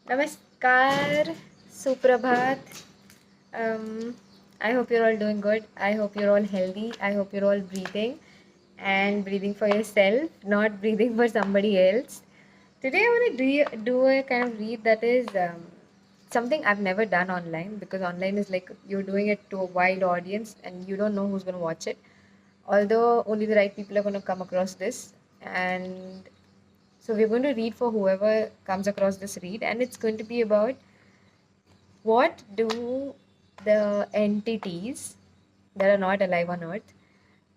Namaskar, Suprabhat. Um, I hope you're all doing good. I hope you're all healthy. I hope you're all breathing and breathing for yourself, not breathing for somebody else. Today, I want to do a kind of read that is something I've never done online because online is like you're doing it to a wide audience and you don't know who's going to watch it. Although only the right people are going to come across this. And so we're going to read for whoever comes across this read, and it's going to be about what do the entities that are not alive on Earth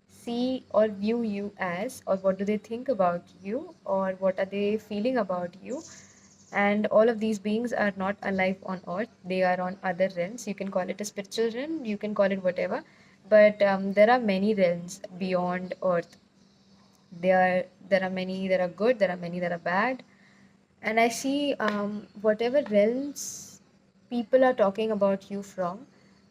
see or view you as, or what do they think about you, or what are they feeling about you? And all of these beings are not alive on Earth, they are on other realms. You can call it a spiritual realm, you can call it whatever, but there are many realms beyond Earth. There are many that are good, there are many that are bad, and I see whatever realms people are talking about you from,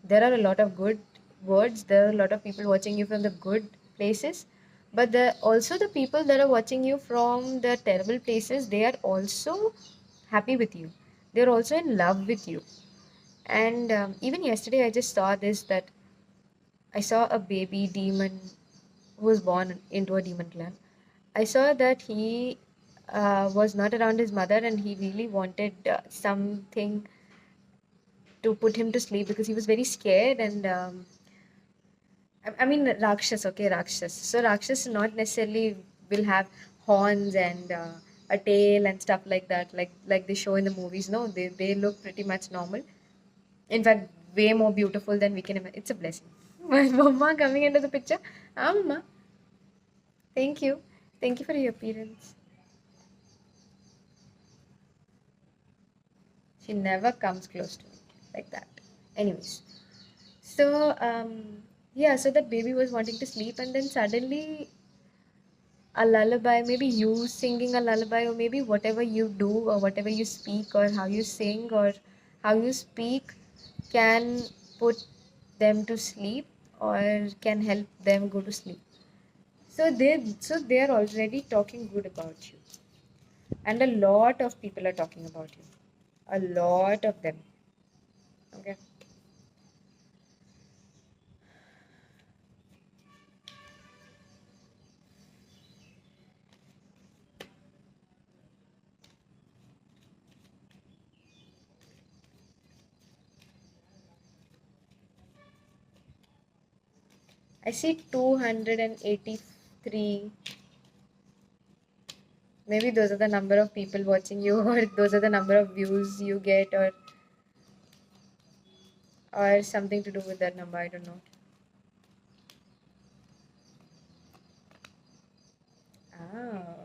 there are a lot of good words, there are a lot of people watching you from the good places, but there also the people that are watching you from the terrible places, they are also happy with you, they're also in love with you. And even yesterday I just saw this, that I saw a baby demon who was born into a demon clan. I saw that he was not around his mother and he really wanted something to put him to sleep because he was very scared. And I mean, Rakshas, okay, Rakshas. So, Rakshas not necessarily will have horns and a tail and stuff like that, like they show in the movies. No, they look pretty much normal. In fact, way more beautiful than we can imagine. It's a blessing. My mama coming into the picture. Ah, mama, thank you. Thank you for your appearance. She never comes close to me like that. Anyways, so yeah, so that baby was wanting to sleep, and then suddenly a lullaby, maybe you singing a lullaby, or maybe whatever you do, or whatever you speak, or how you sing, or how you speak, can put them to sleep or can help them go to sleep. So they are already talking good about you, and a lot of people are talking about you, a lot of them. Okay. I see 283. Maybe those are the number of people watching you, or those are the number of views you get, or something to do with that number. I don't know. Ah,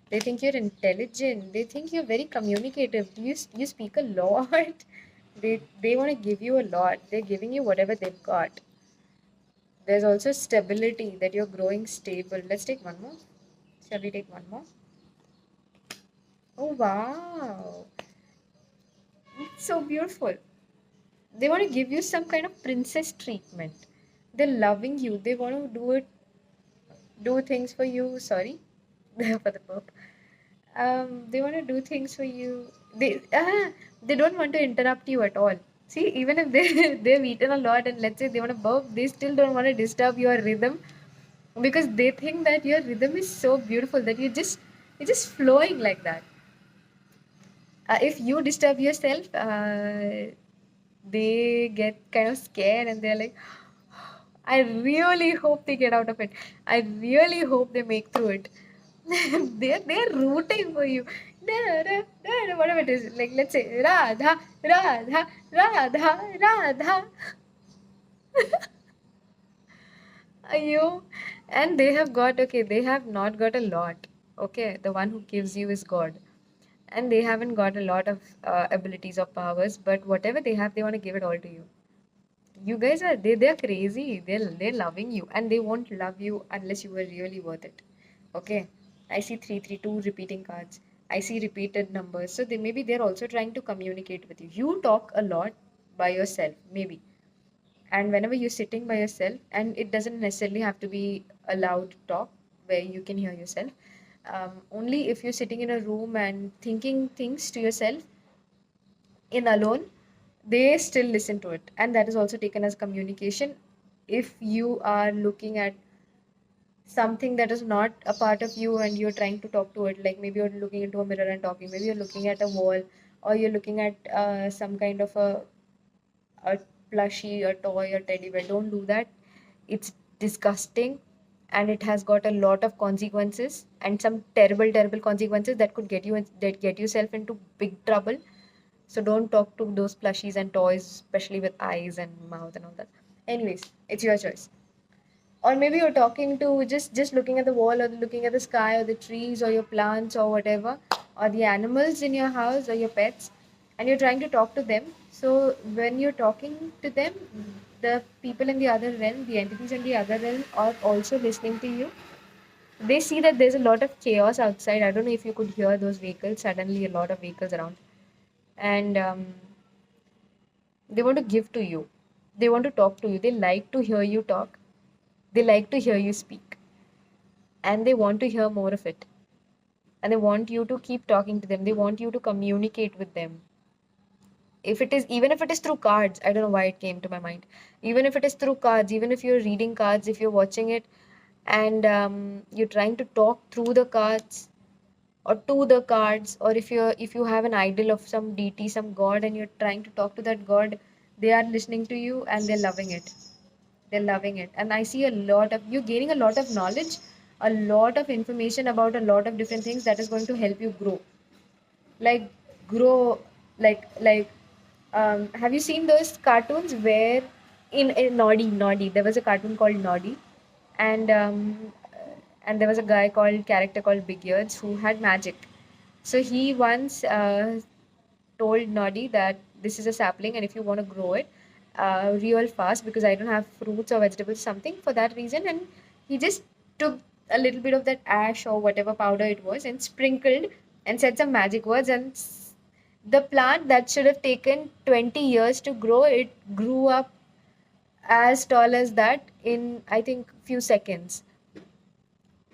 they think you're intelligent. They think you're very communicative. You speak a lot. They want to give you a lot. They're giving you whatever they've got. There's also stability, that you're growing stable. Let's take one more. Shall we take one more? Oh wow, it's so beautiful. They want to give you some kind of princess treatment. They're loving you. They want to do things for you. Sorry, for the burp. They want to do things for you. They don't want to interrupt you at all. See, even if they've eaten a lot and let's say they want to burp, they still don't want to disturb your rhythm because they think that your rhythm is so beautiful that you're just flowing like that. If you disturb yourself, they get kind of scared and they're like, I really hope they get out of it. I really hope they make through it. They're rooting for you. Da, da, da, da, whatever it is. Like let's say Radha, Radha, Radha, Radha. You and they have got, okay, they have not got a lot. Okay, the one who gives you is God. And they haven't got a lot of abilities or powers, but whatever they have, they want to give it all to you. You guys are they're crazy. They're loving you, and they won't love you unless you were really worth it. Okay, I see 332 repeating cards. I see repeated numbers. So they're also trying to communicate with you. You talk a lot by yourself, maybe, and whenever you're sitting by yourself, and it doesn't necessarily have to be a loud talk where you can hear yourself. Only if you're sitting in a room and thinking things to yourself, in alone, they still listen to it, and that is also taken as communication. If you are looking at something that is not a part of you and you're trying to talk to it, like maybe you're looking into a mirror and talking, maybe you're looking at a wall, or you're looking at some kind of a plushie, a toy, a teddy bear, don't do that. It's disgusting, and it has got a lot of consequences, and some terrible, terrible consequences that could that get yourself into big trouble. So don't talk to those plushies and toys, especially with eyes and mouth and all that. Anyways, it's your choice. Or maybe you're talking to just looking at the wall, or looking at the sky, or the trees, or your plants, or whatever, or the animals in your house, or your pets, and you're trying to talk to them. So when you're talking to them, the people in the other realm, the entities in the other realm, are also listening to you. They see that there's a lot of chaos outside. I don't know if you could hear those vehicles, suddenly a lot of vehicles around, and they want to give to you, they want to talk to you, they like to hear you talk, they like to hear you speak, and they want to hear more of it, and they want you to keep talking to them, they want you to communicate with them. If it is, even if it is through cards, I don't know why it came to my mind, even if it is through cards, even if you're reading cards, if you're watching it, and you're trying to talk through the cards or to the cards, or if you have an idol of some deity, some god, and you're trying to talk to that god, they are listening to you and they're loving it. They're loving it. And I see a lot of you gaining a lot of knowledge, a lot of information about a lot of different things that is going to help you grow. Like grow, have you seen those cartoons where in Noddy, there was a cartoon called Noddy, and there was a guy called character called Big Ears who had magic. So he once told Noddy that this is a sapling, and if you want to grow it real fast, because I don't have fruits or vegetables, something for that reason, and he just took a little bit of that ash or whatever powder it was and sprinkled and said some magic words, and the plant that should have taken 20 years to grow, it grew up as tall as that in, I think, few seconds.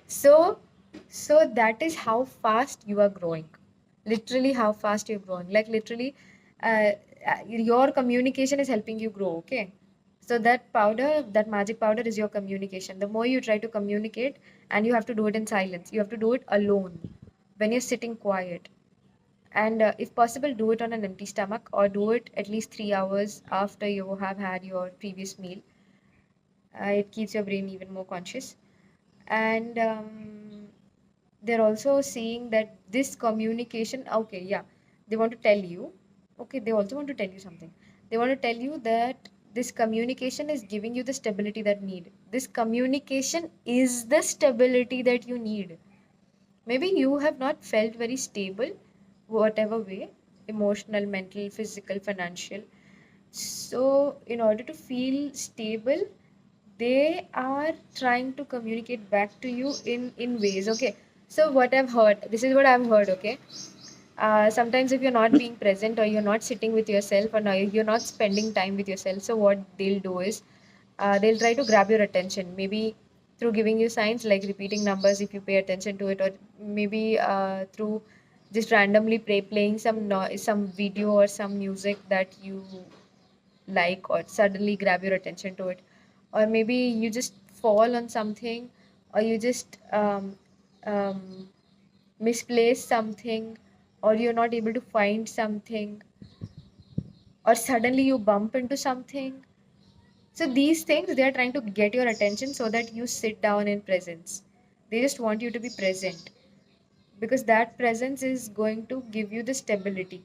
So, so that is how fast you are growing. Literally, how fast you're growing. Like literally, your communication is helping you grow. Okay. So that powder, that magic powder, is your communication. The more you try to communicate, and you have to do it in silence. You have to do it alone, when you're sitting quiet. And if possible, do it on an empty stomach, or do it at least 3 hours after you have had your previous meal. It keeps your brain even more conscious. And they're also seeing that this communication, okay, yeah, they want to tell you, okay, they also want to tell you something. They want to tell you that this communication is giving you the stability that need. This communication is the stability that you need. Maybe you have not felt very stable, whatever way, emotional, mental, physical, financial. So, in order to feel stable, they are trying to communicate back to you in ways. Okay. So, what I've heard, this is what I've heard, okay? Sometimes if you're not being present, or you're not sitting with yourself, or no, you're not spending time with yourself, so what they'll do is they'll try to grab your attention, maybe through giving you signs like repeating numbers if you pay attention to it, or maybe through just randomly playing some video or some music that you like, or suddenly grab your attention to it, or maybe you just fall on something, or you just um, misplace something, or you're not able to find something, or suddenly you bump into something. So these things, they are trying to get your attention so that you sit down in presence. They just want you to be present, because that presence is going to give you the stability.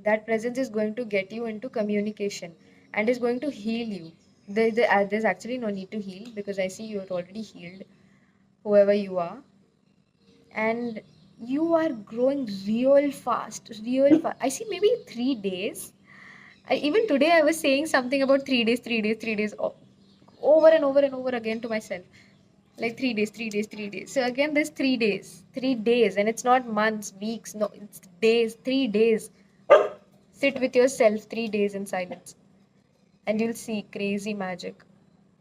That presence is going to get you into communication, and is going to heal you. There's actually no need to heal, because I see you're already healed, whoever you are, and you are growing real fast, real fast. I see maybe 3 days. Even today, I was saying something about 3 days, 3 days, 3 days, over and over and over again to myself. Like 3 days, 3 days, 3 days. So again, there's 3 days, 3 days, and it's not months, weeks, no, it's days, 3 days. Sit with yourself 3 days in silence, and you'll see crazy magic.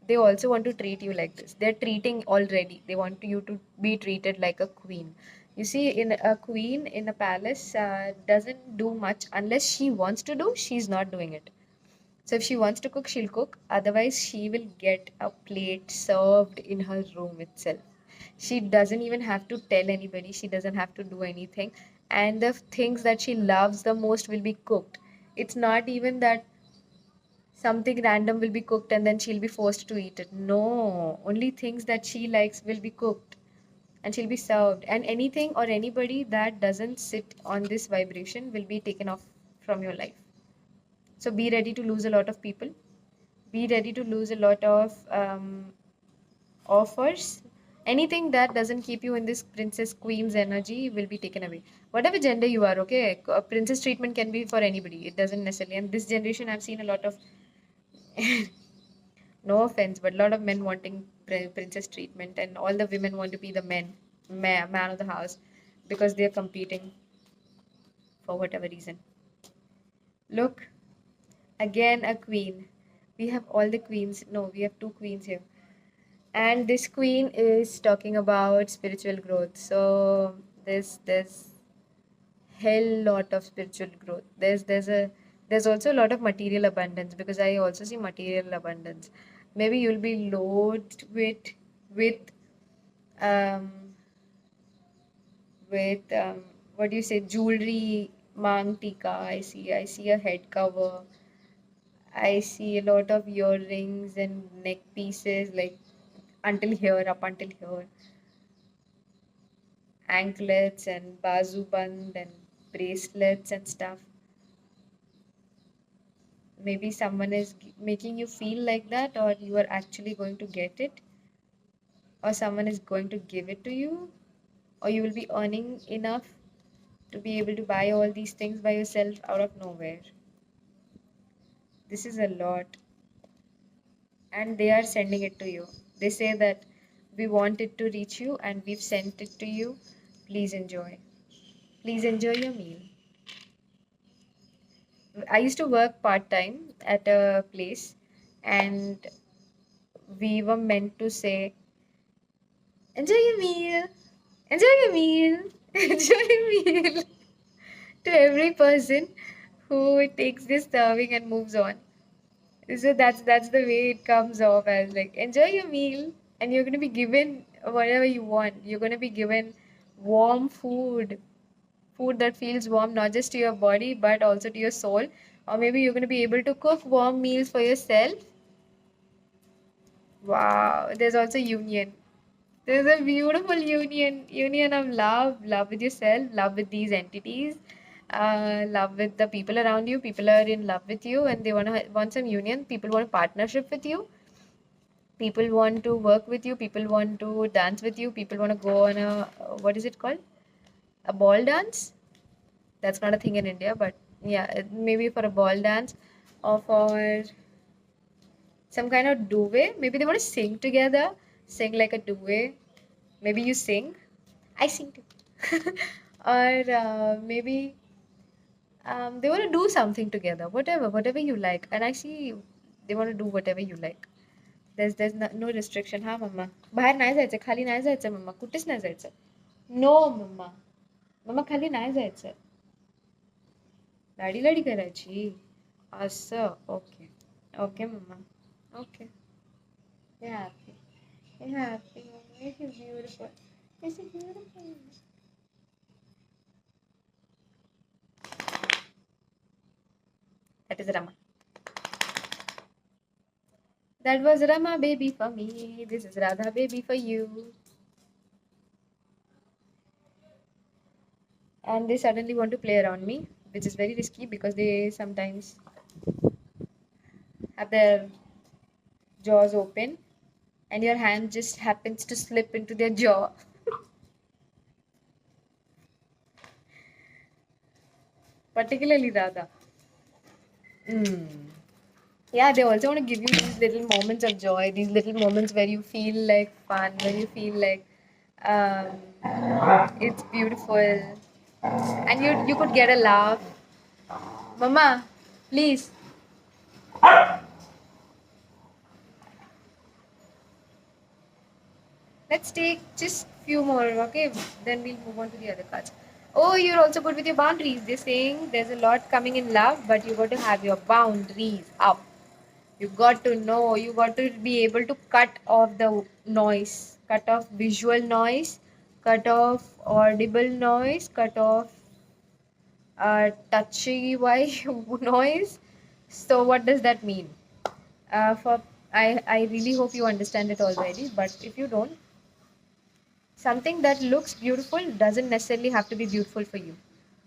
They also want to treat you like this. They're treating already. They want you to be treated like a queen. You see, in a queen in a palace doesn't do much unless she wants to do. She's not doing it. So if she wants to cook, she'll cook. Otherwise, she will get a plate served in her room itself. She doesn't even have to tell anybody. She doesn't have to do anything. And the things that she loves the most will be cooked. It's not even that something random will be cooked and then she'll be forced to eat it. No, only things that she likes will be cooked and she'll be served. And anything or anybody that doesn't sit on this vibration will be taken off from your life. So be ready to lose a lot of people. Be ready to lose a lot of offers. Anything that doesn't keep you in this princess queen's energy will be taken away. Whatever gender you are, okay? Princess treatment can be for anybody. It doesn't necessarily. And this generation, I've seen a lot of, no offense, but a lot of men wanting princess treatment, and all the women want to be the man of the house, because they're competing for whatever reason. Look, again a queen. We have all the queens. No, we have two queens here. And this queen is talking about spiritual growth. So there's hell lot of spiritual growth. There's also a lot of material abundance, because I also see material abundance. Maybe you'll be loaded with um what do you say, jewelry, mang tika. I see a head cover. I see a lot of earrings and neck pieces, like until here, up until here, anklets and bazu band and bracelets and stuff. Maybe someone is making you feel like that, or you are actually going to get it, or someone is going to give it to you, or you will be earning enough to be able to buy all these things by yourself out of nowhere. This is a lot, and they are sending it to you. They say that we want it to reach you and we've sent it to you. Please enjoy. Please enjoy your meal. I used to work part time at a place, and we were meant to say, enjoy your meal, enjoy your meal, enjoy your meal to every person who takes this serving and moves on. So that's the way it comes off, as like, enjoy your meal, and you're gonna be given whatever you want. You're gonna be given warm food that feels warm not just to your body but also to your soul. Or maybe you're gonna be able to cook warm meals for yourself. Wow, there's also union. There's a beautiful union of love with yourself, love with these entities, love with the people around you. People are in love with you, and they want some union. People want a partnership with you. People want to work with you. People want to dance with you. People want to go on a what is it called? A ball dance. That's not a thing in India, but yeah, maybe for a ball dance, or for some kind of duet. Maybe they want to sing together, sing like a duet. Maybe you sing, I sing too. Or maybe they want to do something together, whatever you like. And I see they want to do whatever you like. There's no restriction. हा मम्मा बाहेर नाही जायचं, खाली नाही जायचं मम्मा, कुठेच नाही जायचं. नो मम्मा, मम्मा खाली नाही जायचं, लाडी लाडी करायची असं. Okay okay mamma, okay. You're happy. You're happy, mama. You're beautiful. You're so beautiful. That is Rama. That was Rama baby for me. This is Radha baby for you. And they suddenly want to play around me, which is very risky because they sometimes have their jaws open and your hand just happens to slip into their jaw. Particularly Radha. Yeah, they also want to give you these little moments of joy, these little moments where you feel like fun, where you feel like um, it's beautiful, and you could get a laugh. Mama, please. Let's take just few more, okay? Then we'll move on to the other cards. Oh, you're also good with your boundaries. They're saying there's a lot coming in love, but you got to have your boundaries up. You got to know, you got to be able to cut off the noise, cut off visual noise, cut off audible noise, cut off touchy noise. So, what does that mean? For I really hope you understand it already, but if you don't, something that looks beautiful doesn't necessarily have to be beautiful for you.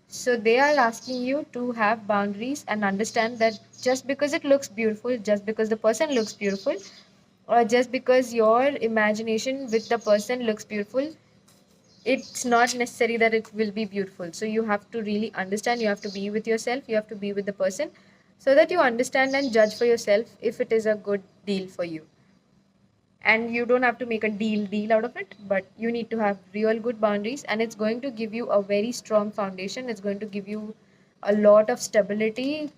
So they are asking you to have boundaries and understand that just because it looks beautiful, just because the person looks beautiful, or just because your imagination with the person looks beautiful, it's not necessary that it will be beautiful. So you have to really understand, you have to be with yourself, you have to be with the person, so that you understand and judge for yourself if it is a good deal for you. And you don't have to make a deal out of it, but you need to have real good boundaries, and it's going to give you a very strong foundation. It's going to give you a lot of stability.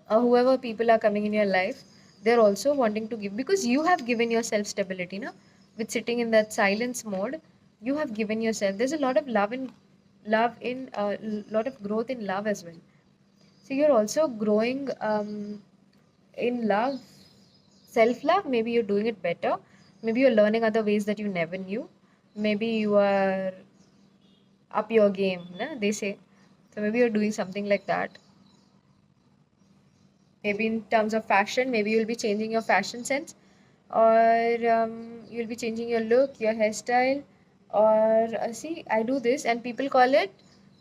Whoever people are coming in your life, they're also wanting to give, because you have given yourself stability now with sitting in that silence mode. You have given yourself, there's a lot of love in a lot of growth in love as well. So you're also growing in love, self love. Maybe you're doing it better, maybe you're learning other ways that you never knew, maybe you are up your game, they say. So maybe you're doing something like that. Maybe in terms of fashion, maybe you'll be changing your fashion sense, or you'll be changing your look, your hairstyle, or see, I do this and people call it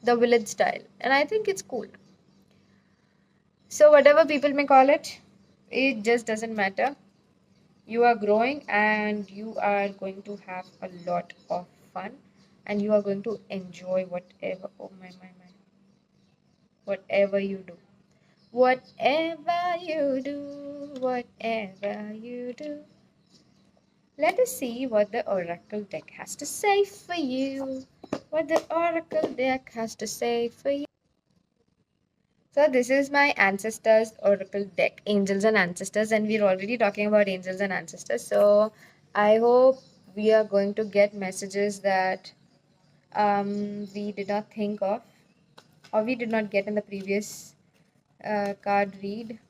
the village style, and I think it's cool. So whatever people may call it, it just doesn't matter. You are growing and you are going to have a lot of fun, and you are going to enjoy whatever, oh my, whatever you do. Whatever you do, whatever you do. Let us see what the Oracle deck has to say for you. What the Oracle deck has to say for you. So this is my ancestors Oracle deck, angels and ancestors, and we're already talking about angels and ancestors. So I hope we are going to get messages that we did not think of, or we did not get in the previous card read.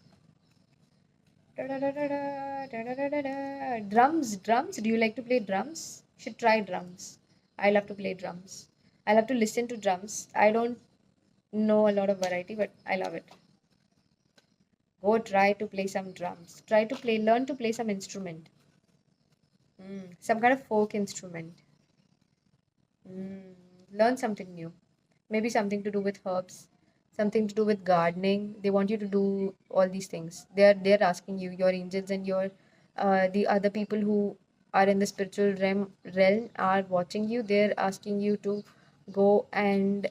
Drums, drums. Do you like to play drums? You should try drums. I love to play drums. I love to listen to drums. I don't know a lot of variety, but I love it. Go try to play some drums. Try to play, learn to play some instrument. Some kind of folk instrument. Learn something new. Maybe something to do with herbs, something to do with gardening. They want you to do all these things. They're asking you, your angels and your the other people who are in the spiritual realm are watching you. They're asking you to go and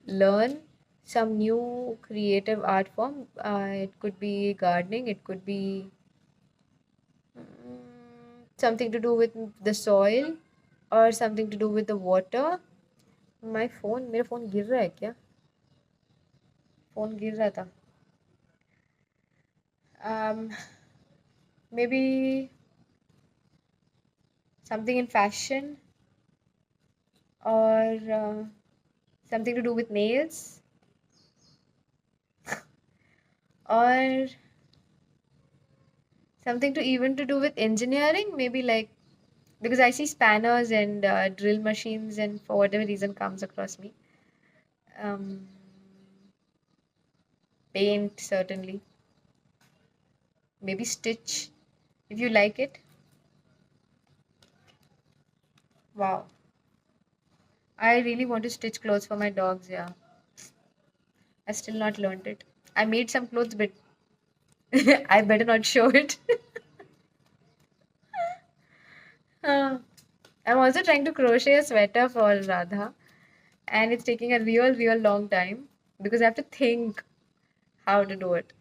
learn some new creative art form. It could be gardening, it could be something to do with the soil, or something to do with the water. My phone, मेरा phone गिर रहा है क्या? Phone गिर रहा था. um Maybe something in fashion, or something to do with nails, or something to even to do with engineering, maybe, like, because I see spanners and drill machines, and for whatever reason comes across me. um Paint, certainly. Maybe stitch, if you like it. Wow, I really want to stitch clothes for my dogs. Yeah, I still not learned it. I made some clothes, but I better not show it. I'm also trying to crochet a sweater for Radha, and it's taking a real long time because I have to think how to do it.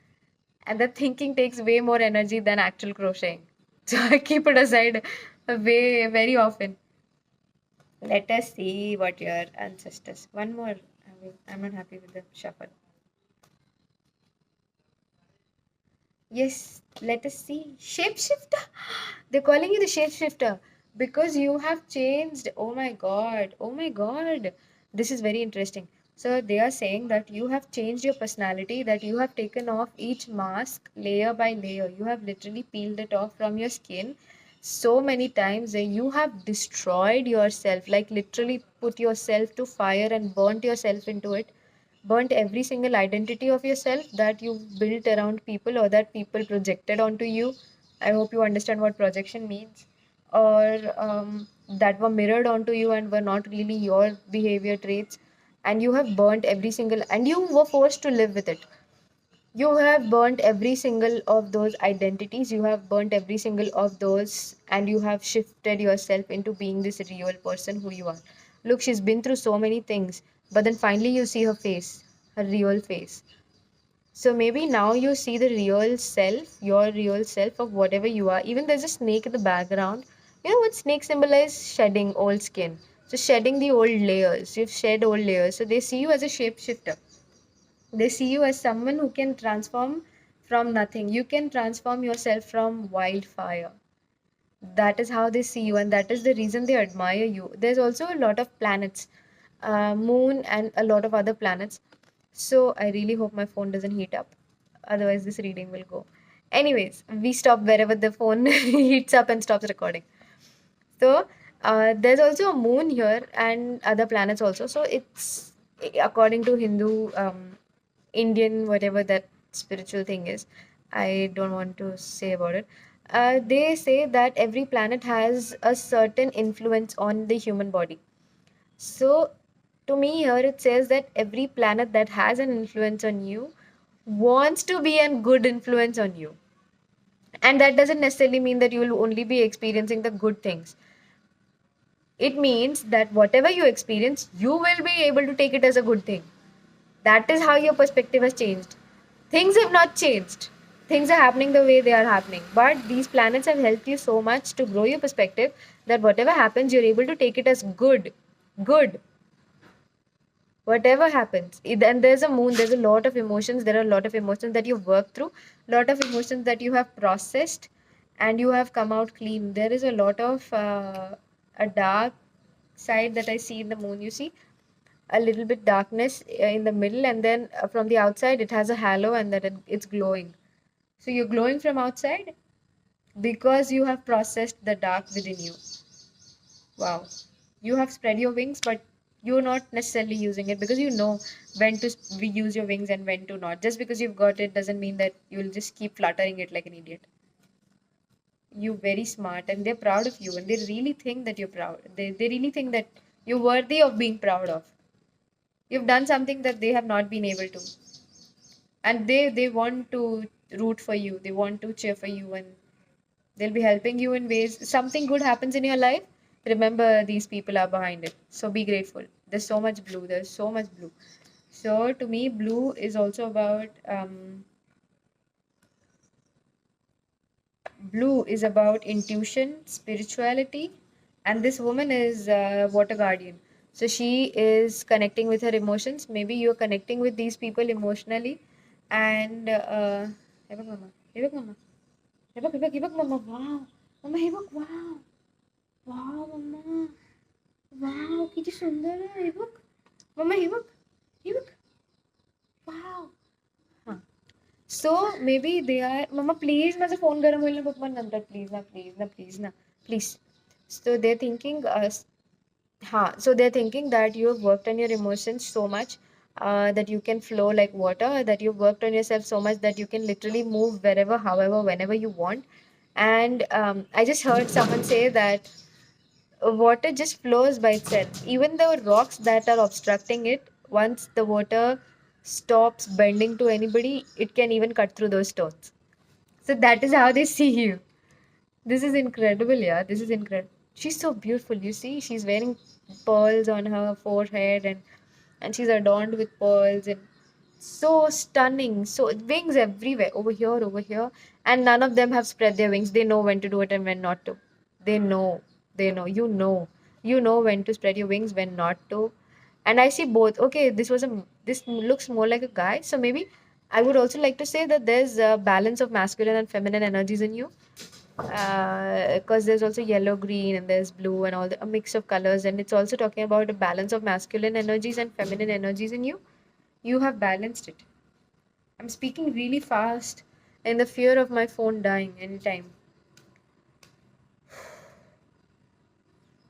And the thinking takes way more energy than actual crocheting. So I keep it aside very often. Let us see what your ancestors. One more. I'm not happy with the shuffle. Yes, let us see. Shapeshifter. They're calling you the shapeshifter. Because you have changed. Oh my god, oh my god, this is very interesting. So they are saying that you have changed your personality, that you have taken off each mask layer by layer, you have literally peeled it off from your skin so many times that you have destroyed yourself, like literally put yourself to fire and burnt yourself into it, burnt every single identity of yourself that you built around people or that people projected onto you. I hope you understand what projection means. Or that were mirrored onto you and were not really your behavior traits. And you have burnt every single, and you were forced to live with it. You have burnt every single of those identities, you have burnt every single of those, and you have shifted yourself into being this real person who you are. Look, she's been through so many things, but then finally you see her face, her real face. So maybe now you see the real self, your real self of whatever you are. Even there's a snake in the background. You know what snakes symbolize? Shedding old skin. So shedding the old layers. You've shed old layers. So they see you as a shapeshifter. They see you as someone who can transform from nothing. You can transform yourself from wildfire. That is how they see you, and that is the reason they admire you. There's also a lot of planets, moon, and a lot of other planets. So I really hope my phone doesn't heat up. Otherwise, this reading will go. Anyways, we stop wherever the phone heats up and stops recording. So there's also a moon here and other planets also. So it's according to Hindu, Indian, whatever that spiritual thing is. I don't want to say about it. They say that every planet has a certain influence on the human body. So to me here it says that every planet that has an influence on you wants to be a good influence on you. And that doesn't necessarily mean that you will only be experiencing the good things. It means that whatever you experience, you will be able to take it as a good thing. That is how your perspective has changed. Things have not changed. Things are happening the way they are happening. But these planets have helped you so much to grow your perspective that whatever happens, you're able to take it as good. Good. Whatever happens. And there's a moon, there's a lot of emotions. There are a lot of emotions that you've worked through, a lot of emotions that you have processed, and you have come out clean. There is a lot of a dark side that I see in the moon. You see a little bit darkness in the middle, and then from the outside it has a halo, and that it's glowing. So you're glowing from outside because you have processed the dark within you. Wow. You have spread your wings, but you're not necessarily using it because you know when to use your wings and when to not. Just because you've got it doesn't mean that you'll just keep fluttering it like an idiot. You're very smart and they're proud of you, and they really think that you're proud. They really think that you're worthy of being proud of. You've done something that they have not been able to. And they want to root for you. They want to cheer for you, and they'll be helping you in ways. Something good happens in your life, remember these people are behind it. So be grateful. There's so much blue. There's so much blue. So to me, blue is also about blue is about intuition, spirituality, and this woman is water guardian. So she is connecting with her emotions. Maybe you're connecting with these people emotionally, and hey, look, mama. Hey, look, mama. Hey, look, mama. Wow, mama. Hey, look, wow, wow, mama. Wow, किती सुंदर आहे. हे बघ. मम्मा हे बघ. हे बघ. Wow. हां. So maybe they are, Mama, please माझा phone गरम होईल ना पप्पा नंतर please ना please ना please ना please. So they're thinking so they're thinking that you have worked on your emotions so much that you can flow like water, that you've worked on yourself so much that you can literally move wherever, however, whenever you want. And I just heard someone say that water just flows by itself. Even the rocks that are obstructing it, once the water stops bending to anybody, it can even cut through those stones. So that is how they see you. This is incredible, yeah. This is incredible. She's so beautiful. You see, she's wearing pearls on her forehead, and she's adorned with pearls and so stunning. So wings everywhere, over here, and none of them have spread their wings. They know when to do it and when not to. They know. They know. You know when to spread your wings, when not to. And I see both. Okay, this looks more like a guy. So maybe I would also like to say that there's a balance of masculine and feminine energies in you. because there's also yellow, green, and there's blue, and a mix of colors. And it's also talking about a balance of masculine energies and feminine energies in you. You have balanced it. I'm speaking really fast in the fear of my phone dying anytime.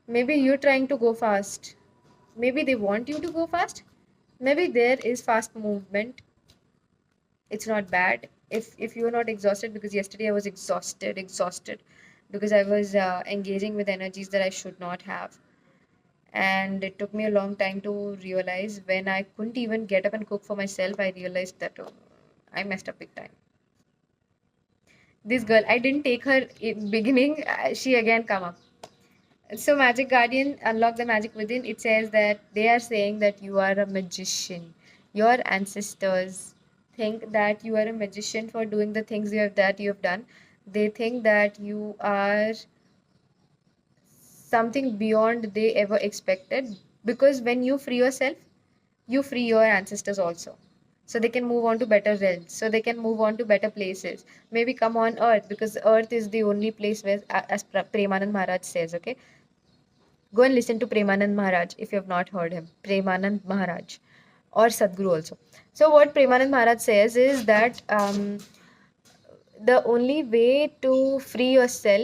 Maybe you're trying to go fast. Maybe they want you to go fast. Maybe there is fast movement. It's not bad. If you're not exhausted, because yesterday I was exhausted because I was engaging with energies that I should not have. And it took me a long time to realize. When I couldn't even get up and cook for myself, I realized that I messed up big time. This girl, I didn't take her in beginning. She again come up. So Magic Guardian, unlock the magic within. It says that they are saying that you are a magician. Your ancestors think that you are a magician for doing the things you have done. They think that you are something beyond they ever expected, because when you free yourself, you free your ancestors also, so they can move on to better realms, so they can move on to better places, maybe come on earth, because earth is the only place where, as Premanand Maharaj says, okay, go and listen to Premanand Maharaj if you have not heard him. Premanand Maharaj or Sadhguru also. So what Premanand Maharaj says is that the only way to free yourself